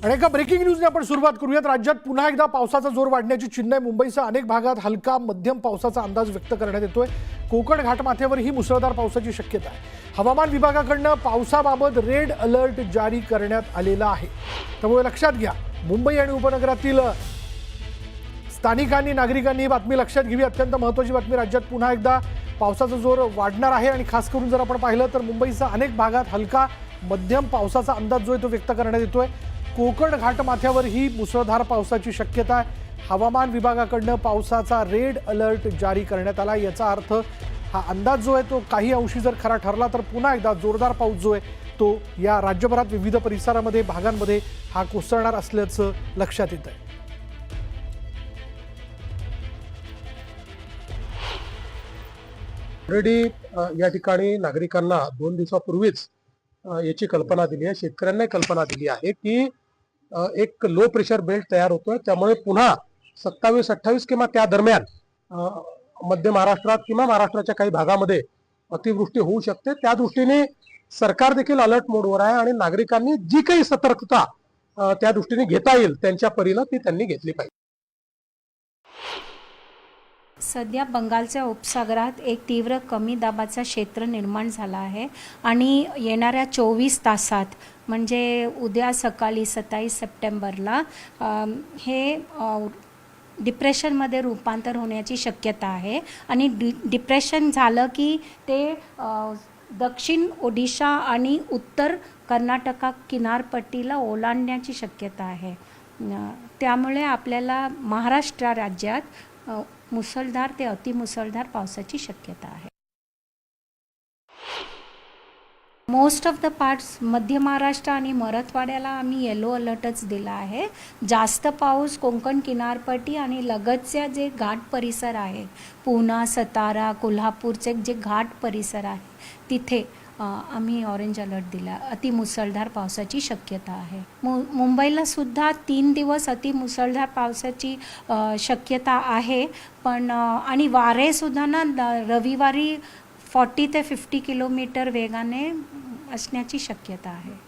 आणि एका ब्रेकिंग न्यूजने आपण सुरुवात करूयात। राज्यात पुन्हा एकदा पावसाचा जोर वाढण्याची चिन्ह आहे। मुंबईसह अनेक भागात हलका मध्यम पावसाचा अंदाज व्यक्त करण्यात येतोय। कोकण घाटमाथ्यावर ही मुसळधार पावसाची शक्यता आहे। हवामान विभागाकडून पावसाबाबत रेड अलर्ट जारी करण्यात आलेला आहे। त्यामुळे लक्षात घ्या, मुंबई आणि उपनगरातील स्थानिकांनी नागरिकांनी ही बातमी लक्षात घ्यावी। अत्यंत महत्त्वाची बातमी, राज्यात पुन्हा एकदा पावसाचा जोर वाढणार आहे आणि खास करून जर आपण पाहिलं तर मुंबईसह अनेक भागात हलका मध्यम पावसाचा अंदाज जो आहे तो व्यक्त करण्यात येतोय। कोकण घाटमाथ्यावर ही मुसळधार पावसाची शक्यता आहे। हवामान विभागाकडून पावसाचा रेड अलर्ट जारी करण्यात आला। याचा अर्थ हा अंदाज जो आहे तो काही अंशी जर खरा ठरला तर पुन्हा एकदा जोरदार पाऊस जो आहे तो या राज्यभरात विविध परिसरामध्ये भागांमध्ये हा कोसळणार असल्याचं लक्षात येत आहे। ऑलरेडी या ठिकाणी नागरिकांना 2 दिवसापूर्वीच याची कल्पना दिली आहे, शेतकऱ्यांना कल्पना दिली आहे की एक लो प्रेशर बेल्ट तयार होतोय, त्यामुळे पुन्हा 27-28 किंवा त्या दरम्यान मध्य महाराष्ट्रात किंवा महाराष्ट्राच्या काही भागामध्ये अतिवृष्टी होऊ शकते। त्या दृष्टीने सरकार देखील अलर्ट मोडवर आहे आणि नागरिकांनी जी काही सतर्कता त्या दृष्टीने घेता येईल त्यांच्या परीनं ती त्यांनी घेतली पाहिजे। सध्या बंगालच्या उपसागरात एक तीव्र कमी दाबाचा क्षेत्र निर्माण झाला आहे आणि येणाऱ्या 24 तासात म्हणजे उद्या सकाळी 27 सप्टेंबरला हे डिप्रेशनमध्ये रूपांतर होण्याची शक्यता आहे आणि डिप्रेशन झालं की ते दक्षिण ओडिशा आणि उत्तर कर्नाटका किनारपट्टीला ओलांडण्याची शक्यता आहे। त्यामुळे आपल्याला महाराष्ट्र राज्यात मुसळधार ते अतिमुसळधार पावसाची शक्यता आहे। मोस्ट ऑफ द पार्ट्स मध्य महाराष्ट्र आणि मराठवाड्याला आम्ही येलो अलर्टच दिला आहे। जास्त पाऊस कोकण किनारपट्टी आणि लगतच्या जे घाट परिसर आहे, पुणा, सातारा, कोल्हापूरचे जे घाट परिसर आहे तिथे आम्ही ऑरेंज अलर्ट दिला। अतिमुसळधार पावसाची शक्यता आहे। मुंबईला सुद्धा 3 दिवस अतिमुसळधार पावसाची शक्यता आहे, पण आणि वारे सुद्धा ना रविवारी 40 ते 50 किलोमीटर वेगाने असण्याची शक्यता आहे।